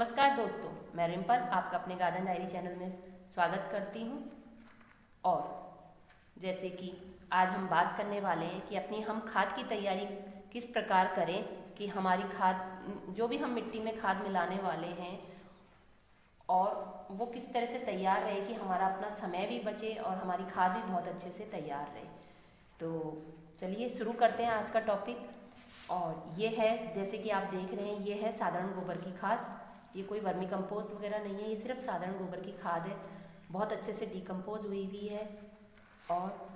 नमस्कार दोस्तों, मैं रिम्पल आपका अपने गार्डन डायरी चैनल में स्वागत करती हूँ। और जैसे कि आज हम बात करने वाले हैं कि अपनी हम खाद की तैयारी किस प्रकार करें कि हमारी खाद जो भी हम मिट्टी में खाद मिलाने वाले हैं और वो किस तरह से तैयार रहे कि हमारा अपना समय भी बचे और हमारी खाद भी बहुत अच्छे से तैयार रहे। तो चलिए शुरू करते हैं आज का टॉपिक। और ये है, जैसे कि आप देख रहे हैं, ये है साधारण गोबर की खाद। ये कोई वर्मी कंपोस्ट वगैरह नहीं है, ये सिर्फ साधारण गोबर की खाद है। बहुत अच्छे से डिकम्पोज हुई भी है। और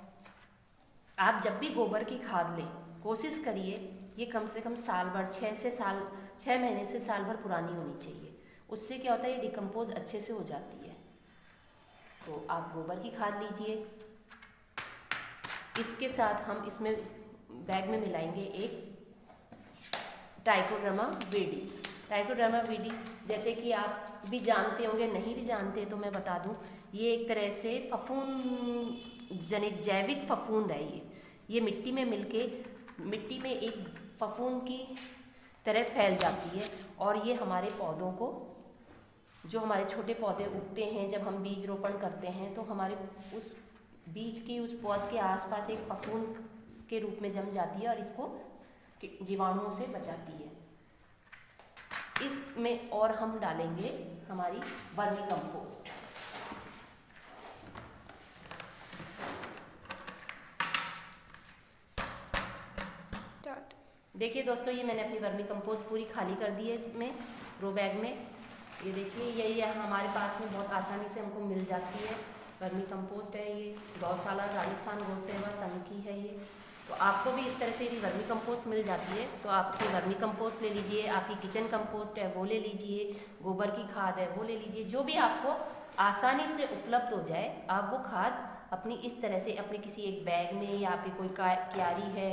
आप जब भी गोबर की खाद लें, कोशिश करिए ये कम से कम साल भर, 6 महीने से साल भर पुरानी होनी चाहिए। उससे क्या होता है, ये डिकम्पोज अच्छे से हो जाती है। तो आप गोबर की खाद लीजिए। इसके साथ हम इसमें बैग में मिलाएंगे एक ट्राइकोडर्मा वीडी। ट्राइकोडर्मा वीडी जैसे कि आप भी जानते होंगे, नहीं भी जानते तो मैं बता दूं, ये एक तरह से फफूंद जनित जैविक फफूंद है। ये मिट्टी में मिलके मिट्टी में एक फफूंद की तरह फैल जाती है। और ये हमारे पौधों को, जो हमारे छोटे पौधे उगते हैं, जब हम बीज रोपण करते हैं तो हमारे उस बीज की, उस पौध के आसपास एक फफूंद के रूप में जम जाती है और इसको जीवाणुओं से बचाती है। इसमें और हम डालेंगे हमारी वर्मी कंपोस्ट। देखिए दोस्तों, ये मैंने अपनी वर्मी कंपोस्ट पूरी खाली कर दी है इसमें, ग्रो बैग में। ये देखिए, यही हमारे पास में बहुत आसानी से हमको मिल जाती है। वर्मी कंपोस्ट है ये, गौशाला राजस्थान गौ सेवा संघ की है ये। तो आपको भी इस तरह से यदि वर्मी कंपोस्ट मिल जाती है तो आप अपनी वर्मी कंपोस्ट ले लीजिए, आपकी किचन कंपोस्ट है वो ले लीजिए, गोबर की खाद है वो ले लीजिए। जो भी आपको आसानी से उपलब्ध हो जाए, आप वो खाद अपनी इस तरह से अपने किसी एक बैग में, या आपकी कोई क्यारी है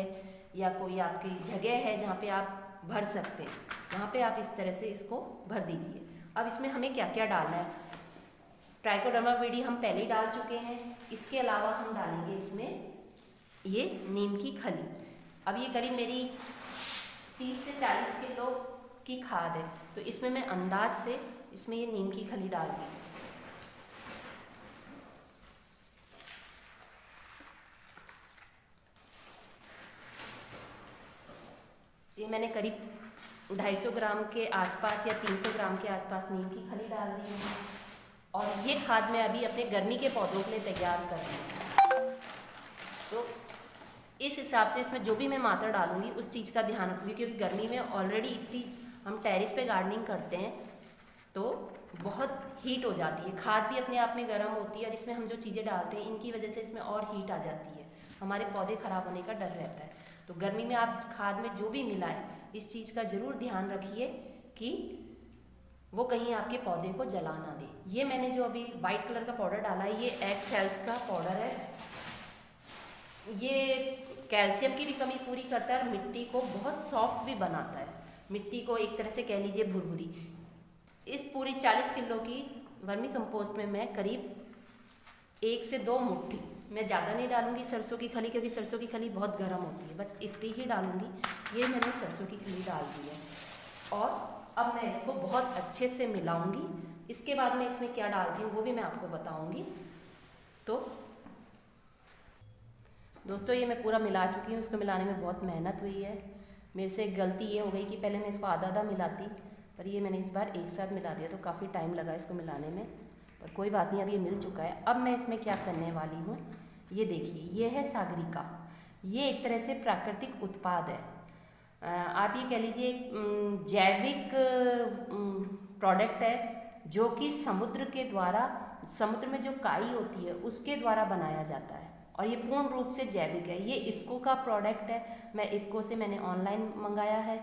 या कोई आपकी जगह है जहाँ पे आप भर सकते हैं, वहाँ पे आप इस तरह से इसको भर दीजिए। अब इसमें हमें क्या क्या डालना है, ट्राइकोडर्मा वीडी हम पहले ही डाल चुके हैं। इसके अलावा हम डालेंगे इसमें ये नीम की खली। अब ये करीब मेरी 30 से 40 किलो की खाद है, तो इसमें मैं अंदाज से इसमें ये नीम की खली डाल दी। ये मैंने करीब 250 ग्राम के आसपास या 300 ग्राम के आसपास नीम की खली डाल दी है। और ये खाद मैं अभी अपने गर्मी के पौधों के लिए तैयार कर रही हूँ। तो इस हिसाब से इसमें जो भी मैं मात्रा डालूंगी उस चीज़ का ध्यान रखूँगी, क्योंकि गर्मी में ऑलरेडी इतनी हम टेरेस पे गार्डनिंग करते हैं तो बहुत हीट हो जाती है। खाद भी अपने आप में गर्म होती है और इसमें हम जो चीज़ें डालते हैं इनकी वजह से इसमें और हीट आ जाती है, हमारे पौधे ख़राब होने का डर रहता है। तो गर्मी में आप खाद में जो भी मिलाएं, इस चीज़ का ज़रूर ध्यान रखिए कि वो कहीं आपके पौधे को जला ना दे। ये मैंने जो अभी वाइट कलर का पाउडर डाला है, ये एक्स हेल्थ का पाउडर है। ये कैल्शियम की भी कमी पूरी करता है और मिट्टी को बहुत सॉफ्ट भी बनाता है, मिट्टी को एक तरह से कह लीजिए भुरभुरी। इस पूरी 40 किलो की वर्मी कंपोस्ट में मैं करीब 1 से 2 मुट्ठी, मैं ज़्यादा नहीं डालूंगी सरसों की खली, क्योंकि सरसों की खली बहुत गर्म होती है, बस इतनी ही डालूंगी। ये मैंने सरसों की खली डाल दी है और अब मैं इसको बहुत अच्छे से मिलाऊंगी। इसके बाद मैं इसमें क्या डालती हूँ वो भी मैं आपको बताऊँगी। तो दोस्तों, ये मैं पूरा मिला चुकी हूँ। इसको मिलाने में बहुत मेहनत हुई है। मेरे से एक गलती ये हो गई कि पहले मैं इसको आधा आधा मिलाती, पर ये मैंने इस बार एक साथ मिला दिया, तो काफ़ी टाइम लगा इसको मिलाने में, पर कोई बात नहीं, अब ये मिल चुका है। अब मैं इसमें क्या करने वाली हूँ, ये देखिए, ये है सागरिका। ये एक तरह से प्राकृतिक उत्पाद है, आप ये कह लीजिए जैविक प्रोडक्ट है, जो कि समुद्र के द्वारा, समुद्र में जो काई होती है उसके द्वारा बनाया जाता है और ये पूर्ण रूप से जैविक है। ये इफ़को का प्रोडक्ट है। मैं इफ़को से मैंने ऑनलाइन मंगाया है।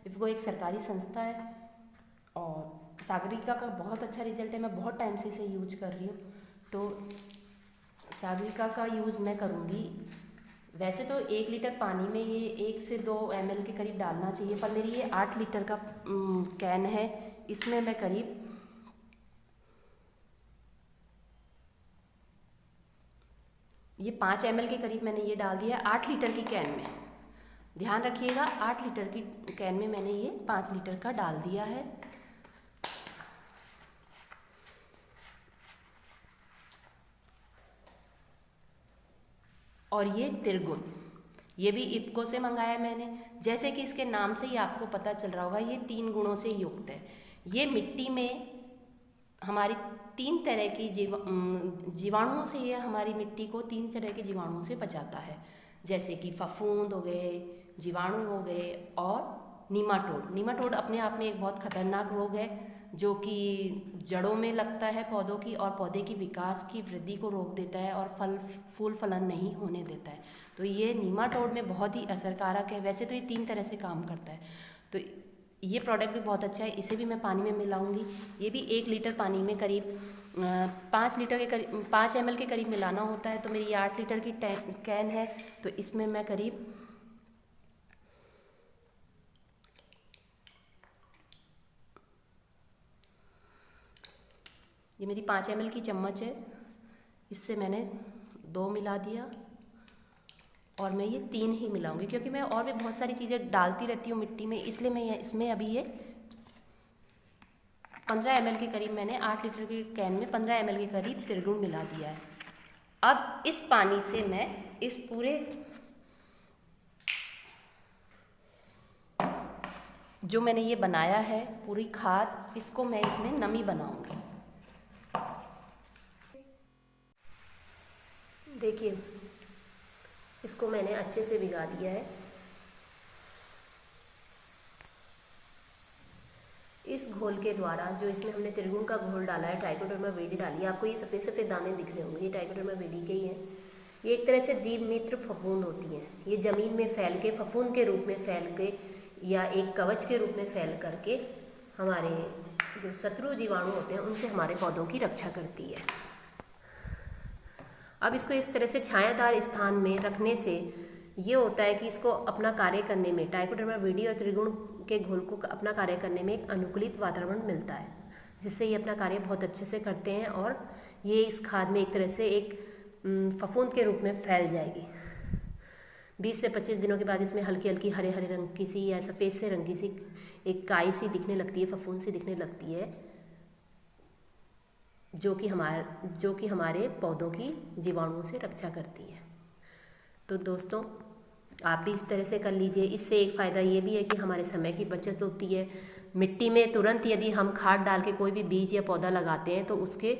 इफ़को एक सरकारी संस्था है और सागरिका का बहुत अच्छा रिजल्ट है। मैं बहुत टाइम से इसे यूज कर रही हूँ। तो सागरिका का यूज़ मैं करूँगी। वैसे तो 1 लीटर पानी में ये 1 से 2 ml के करीब डालना चाहिए, पर मेरी ये 8 लीटर का कैन है। इसमें मैं करीब ये 5 ml के करीब मैंने ये डाल दिया 8 लीटर की कैन में। ध्यान रखिएगा, 8 लीटर की कैन में मैंने ये 5 लीटर का डाल दिया है। और ये त्रिगुण, ये भी इफ़को से मंगाया है मैंने। जैसे कि इसके नाम से ही आपको पता चल रहा होगा, ये 3 गुणों से युक्त है। ये मिट्टी में हमारी 3 तरह की जीवाणुओं से, ये हमारी मिट्टी को 3 तरह के जीवाणुओं से बचाता है। जैसे कि फफूंद हो गए, जीवाणु हो गए और नीमाटोड। नीमाटोड अपने आप में एक बहुत खतरनाक रोग है जो कि जड़ों में लगता है पौधों की, और पौधे की विकास की वृद्धि को रोक देता है और फूल फलन नहीं होने देता है। तो ये नीमाटोड में बहुत ही असरकारक है। वैसे तो ये 3 तरह से काम करता है। तो ये प्रोडक्ट भी बहुत अच्छा है, इसे भी मैं पानी में मिलाऊंगी। ये भी 1 लीटर पानी में करीब 5 लीटर के करीब 5 ml के करीब मिलाना होता है। तो मेरी 8 लीटर की कैन है, तो इसमें मैं करीब ये मेरी 5 ml की चम्मच है, इससे मैंने 2 मिला दिया और मैं ये 3 ही मिलाऊंगी, क्योंकि मैं और भी बहुत सारी चीज़ें डालती रहती हूँ मिट्टी में, इसलिए मैं इसमें अभी ये 15 ml के करीब, मैंने 8 लीटर की कैन में 15 ml के करीब त्रिगुण मिला दिया है। अब इस पानी से मैं इस पूरे जो मैंने ये बनाया है पूरी खाद, इसको मैं इसमें नमी बनाऊंगी। देखिए, इसको मैंने अच्छे से भिगा दिया है। इस घोल के द्वारा, जो इसमें हमने त्रिगुण का घोल डाला है, ट्राइकोडर्मा विरिडी डाली है, आपको ये सफ़ेद सफ़ेद दाने दिख रहे होंगे, ये ट्राइकोडर्मा विरिडी के ही हैं। ये एक तरह से जीव मित्र फफूंद होती हैं। ये ज़मीन में फैल के फफूंद के रूप में फैल के या एक कवच के रूप में फैल करके हमारे जो शत्रु जीवाणु होते हैं उनसे हमारे पौधों की रक्षा करती है। अब इसको इस तरह से छायादार स्थान में रखने से ये होता है कि इसको अपना कार्य करने में, ट्राइकोडर्मा विरिडी और त्रिगुण के घोल को अपना कार्य करने में एक अनुकूलित वातावरण मिलता है, जिससे ये अपना कार्य बहुत अच्छे से करते हैं और ये इस खाद में एक तरह से एक फफूंद के रूप में फैल जाएगी। 20 से 25 दिनों के बाद इसमें हल्की हल्की हरे हरे रंग की सी या सफ़ेद से रंग की सी एक काई सी दिखने लगती है, फफूंद सी दिखने लगती है, जो कि हमारे पौधों की जीवाणुओं से रक्षा करती है। तो दोस्तों, आप भी इस तरह से कर लीजिए। इससे एक फ़ायदा ये भी है कि हमारे समय की बचत होती है। मिट्टी में तुरंत यदि हम खाद डाल के कोई भी बीज या पौधा लगाते हैं तो उसके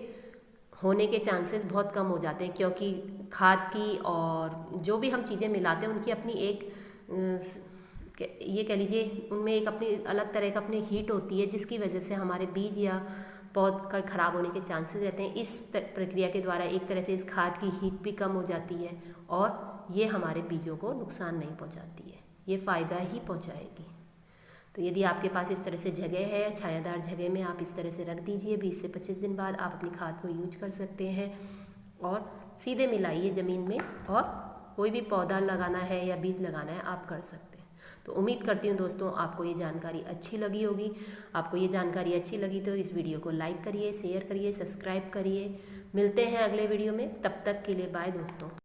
होने के चांसेस बहुत कम हो जाते हैं, क्योंकि खाद की और जो भी हम चीज़ें मिलाते हैं उनकी अपनी एक ये कह लीजिए उनमें एक अपनी अलग तरह का अपनी हीट होती है, जिसकी वजह से हमारे बीज या पौध का ख़राब होने के चांसेस रहते हैं। इस प्रक्रिया के द्वारा एक तरह से इस खाद की हीट भी कम हो जाती है और ये हमारे बीजों को नुकसान नहीं पहुंचाती है, ये फ़ायदा ही पहुंचाएगी। तो यदि आपके पास इस तरह से जगह है, छायादार जगह में आप इस तरह से रख दीजिए। 20 से 25 दिन बाद आप अपनी खाद को यूज कर सकते हैं और सीधे मिलाइए ज़मीन में, और कोई भी पौधा लगाना है या बीज लगाना है आप कर सकते हैं। तो उम्मीद करती हूँ दोस्तों आपको ये जानकारी अच्छी लगी होगी। आपको ये जानकारी अच्छी लगी तो इस वीडियो को लाइक करिए, शेयर करिए, सब्सक्राइब करिए। मिलते हैं अगले वीडियो में, तब तक के लिए बाय दोस्तों।